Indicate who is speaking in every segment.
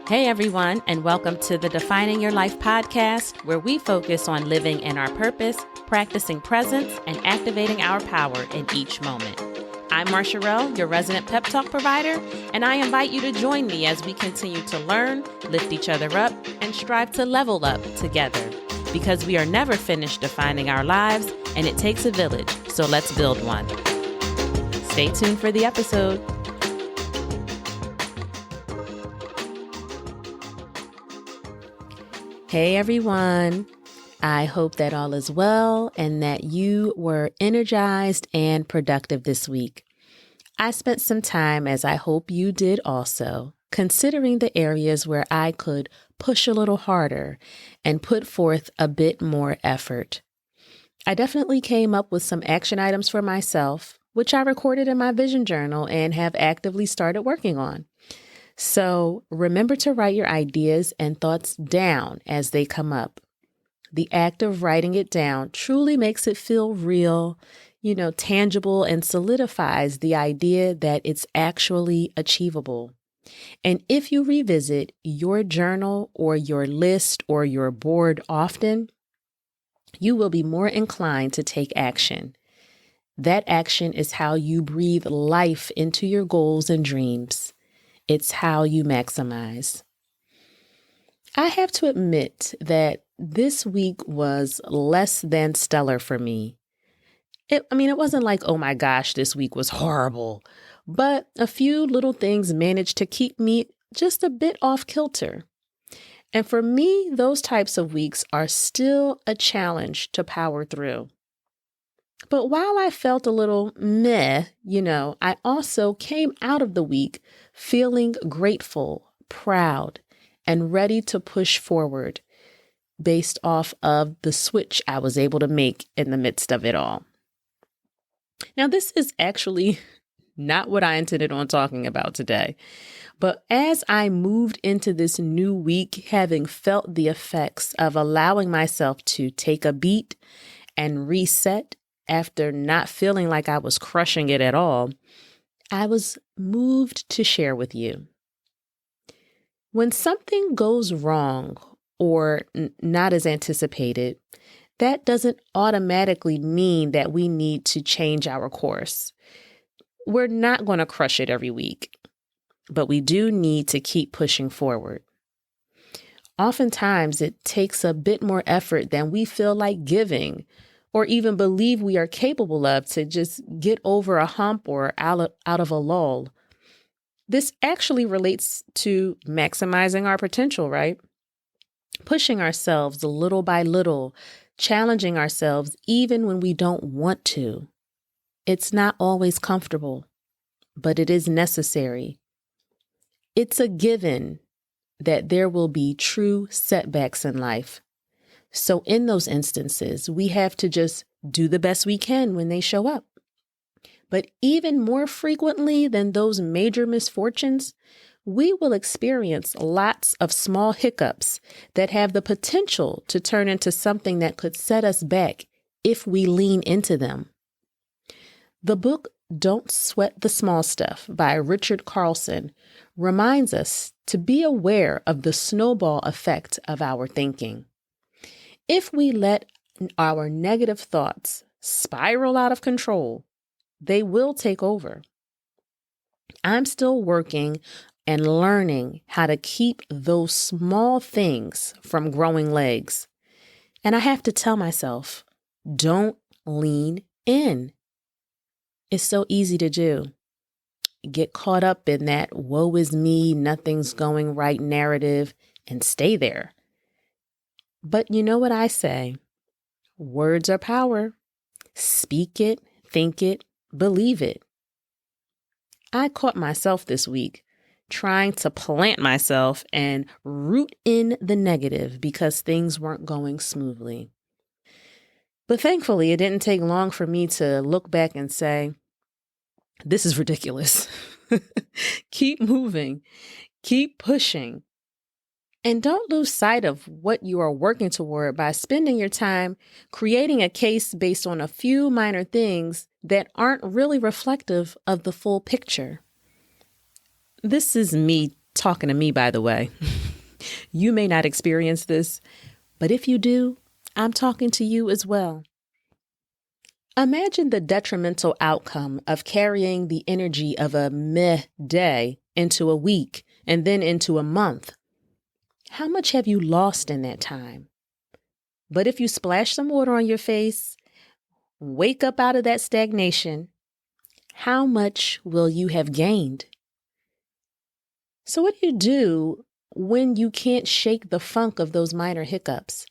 Speaker 1: Hey everyone, and welcome to the Defining Your Life podcast, where we focus on living in our purpose, practicing presence, and activating our power in each moment. I'm Marsharelle, your resident pep talk provider, and I invite you to join me as we continue to learn, lift each other up, and strive to level up together. Because we are never finished defining our lives, and it takes a village, so let's build one. Stay tuned for the episode. Hey everyone, I hope that all is well and that you were energized and productive this week. I spent some time, as I hope you did also, considering the areas where I could push a little harder and put forth a bit more effort. I definitely came up with some action items for myself, which I recorded in my vision journal and have actively started working on. So remember to write your ideas and thoughts down as they come up. The act of writing it down truly makes it feel real, tangible, and solidifies the idea that it's actually achievable. And if you revisit your journal or your list or your board often, you will be more inclined to take action. That action is how you breathe life into your goals and dreams. It's how you maximize. I have to admit that this week was less than stellar for me. It wasn't like, oh my gosh, this week was horrible, but a few little things managed to keep me just a bit off kilter. And for me, those types of weeks are still a challenge to power through. But while I felt a little meh, I also came out of the week feeling grateful, proud, and ready to push forward based off of the switch I was able to make in the midst of it all. Now, this is actually not what I intended on talking about today. But as I moved into this new week, having felt the effects of allowing myself to take a beat and reset after not feeling like I was crushing it at all, I was moved to share with you. When something goes wrong or not as anticipated, that doesn't automatically mean that we need to change our course. We're not going to crush it every week, but we do need to keep pushing forward. Oftentimes, it takes a bit more effort than we feel like giving or even believe we are capable of to just get over a hump or out of a lull. This actually relates to maximizing our potential, right? Pushing ourselves little by little, challenging ourselves even when we don't want to. It's not always comfortable, but it is necessary. It's a given that there will be true setbacks in life. So in those instances, we have to just do the best we can when they show up. But even more frequently than those major misfortunes, we will experience lots of small hiccups that have the potential to turn into something that could set us back if we lean into them. The book Don't Sweat the Small Stuff by Richard Carlson reminds us to be aware of the snowball effect of our thinking. If we let our negative thoughts spiral out of control, they will take over. I'm still working and learning how to keep those small things from growing legs. And I have to tell myself, don't lean in. It's so easy to do. Get caught up in that woe is me, nothing's going right narrative and stay there. But you know what I say? Words are power. Speak it, think it, believe it. I caught myself this week trying to plant myself and root in the negative because things weren't going smoothly. But thankfully, it didn't take long for me to look back and say, this is ridiculous. Keep moving. Keep pushing. And don't lose sight of what you are working toward by spending your time creating a case based on a few minor things that aren't really reflective of the full picture. This is me talking to me, by the way. You may not experience this, but if you do, I'm talking to you as well. Imagine the detrimental outcome of carrying the energy of a meh day into a week and then into a month. How much have you lost in that time? But if you splash some water on your face, wake up out of that stagnation, how much will you have gained? So what do you do when you can't shake the funk of those minor hiccups?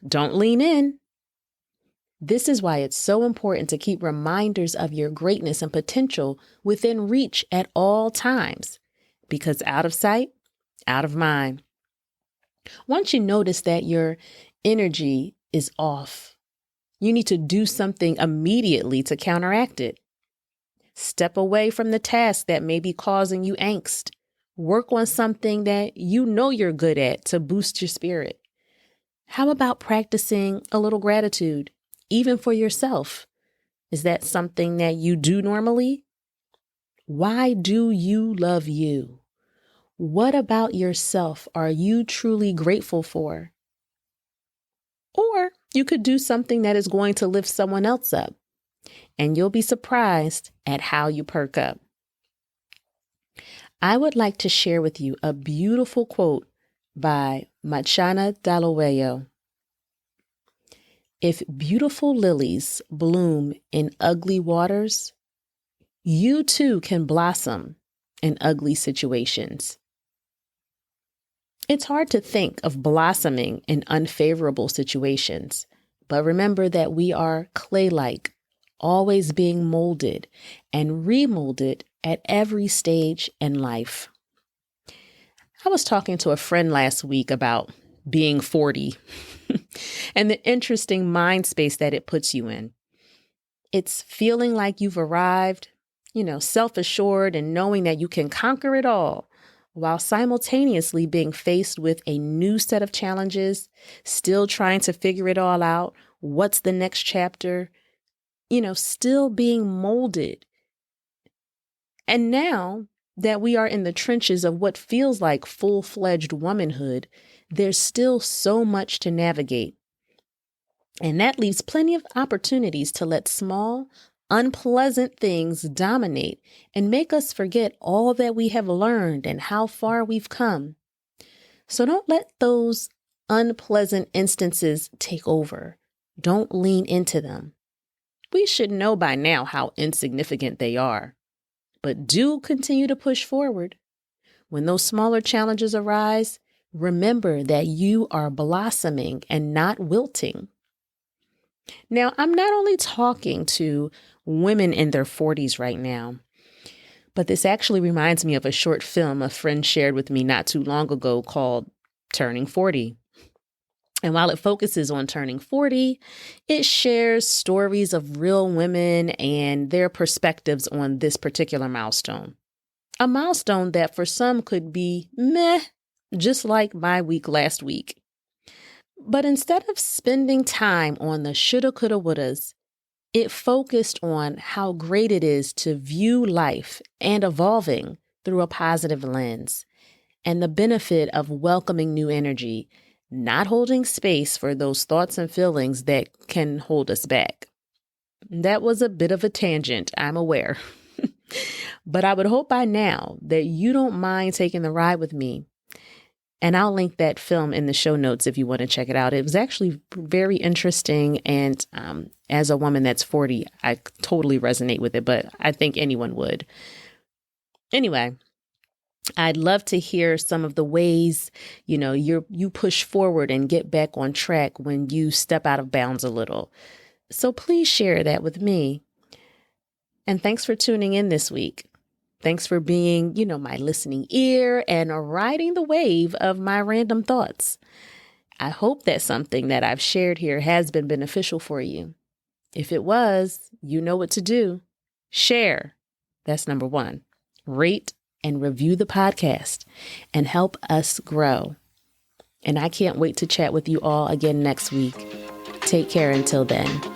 Speaker 1: Don't lean in. This is why it's so important to keep reminders of your greatness and potential within reach at all times, because out of sight, out of mind. Once you notice that your energy is off, you need to do something immediately to counteract it. Step away from the task that may be causing you angst. Work on something that you know you're good at to boost your spirit. How about practicing a little gratitude, even for yourself? Is that something that you do normally? Why do you love you? What about yourself are you truly grateful for? Or you could do something that is going to lift someone else up, and you'll be surprised at how you perk up. I would like to share with you a beautiful quote by Marsharelle. If beautiful lilies bloom in ugly waters, you too can blossom in ugly situations. It's hard to think of blossoming in unfavorable situations, but remember that we are clay-like, always being molded and remolded at every stage in life. I was talking to a friend last week about being 40 and the interesting mind space that it puts you in. It's feeling like you've arrived, self-assured and knowing that you can conquer it all, while simultaneously being faced with a new set of challenges, still trying to figure it all out. What's the next chapter? Still being molded. And now that we are in the trenches of what feels like full-fledged womanhood, there's still so much to navigate. And that leaves plenty of opportunities to let small, unpleasant things dominate and make us forget all that we have learned and how far we've come. So don't let those unpleasant instances take over. Don't lean into them. We should know by now how insignificant they are, but do continue to push forward. When those smaller challenges arise, remember that you are blossoming and not wilting. Now, I'm not only talking to women in their 40s right now, but this actually reminds me of a short film a friend shared with me not too long ago called Turning 40. And while it focuses on turning 40, it shares stories of real women and their perspectives on this particular milestone. A milestone that for some could be meh, just like my week last week. But instead of spending time on the shoulda, coulda, wouldas, it focused on how great it is to view life and evolving through a positive lens and the benefit of welcoming new energy, not holding space for those thoughts and feelings that can hold us back. That was a bit of a tangent, I'm aware. But I would hope by now that you don't mind taking the ride with me. And I'll link that film in the show notes if you want to check it out. It was actually very interesting. And as a woman that's 40, I totally resonate with it, but I think anyone would. Anyway, I'd love to hear some of the ways, you push forward and get back on track when you step out of bounds a little. So please share that with me. And thanks for tuning in this week. Thanks for being, my listening ear and riding the wave of my random thoughts. I hope that something that I've shared here has been beneficial for you. If it was, you know what to do. Share. That's number one. Rate and review the podcast and help us grow. And I can't wait to chat with you all again next week. Take care until then.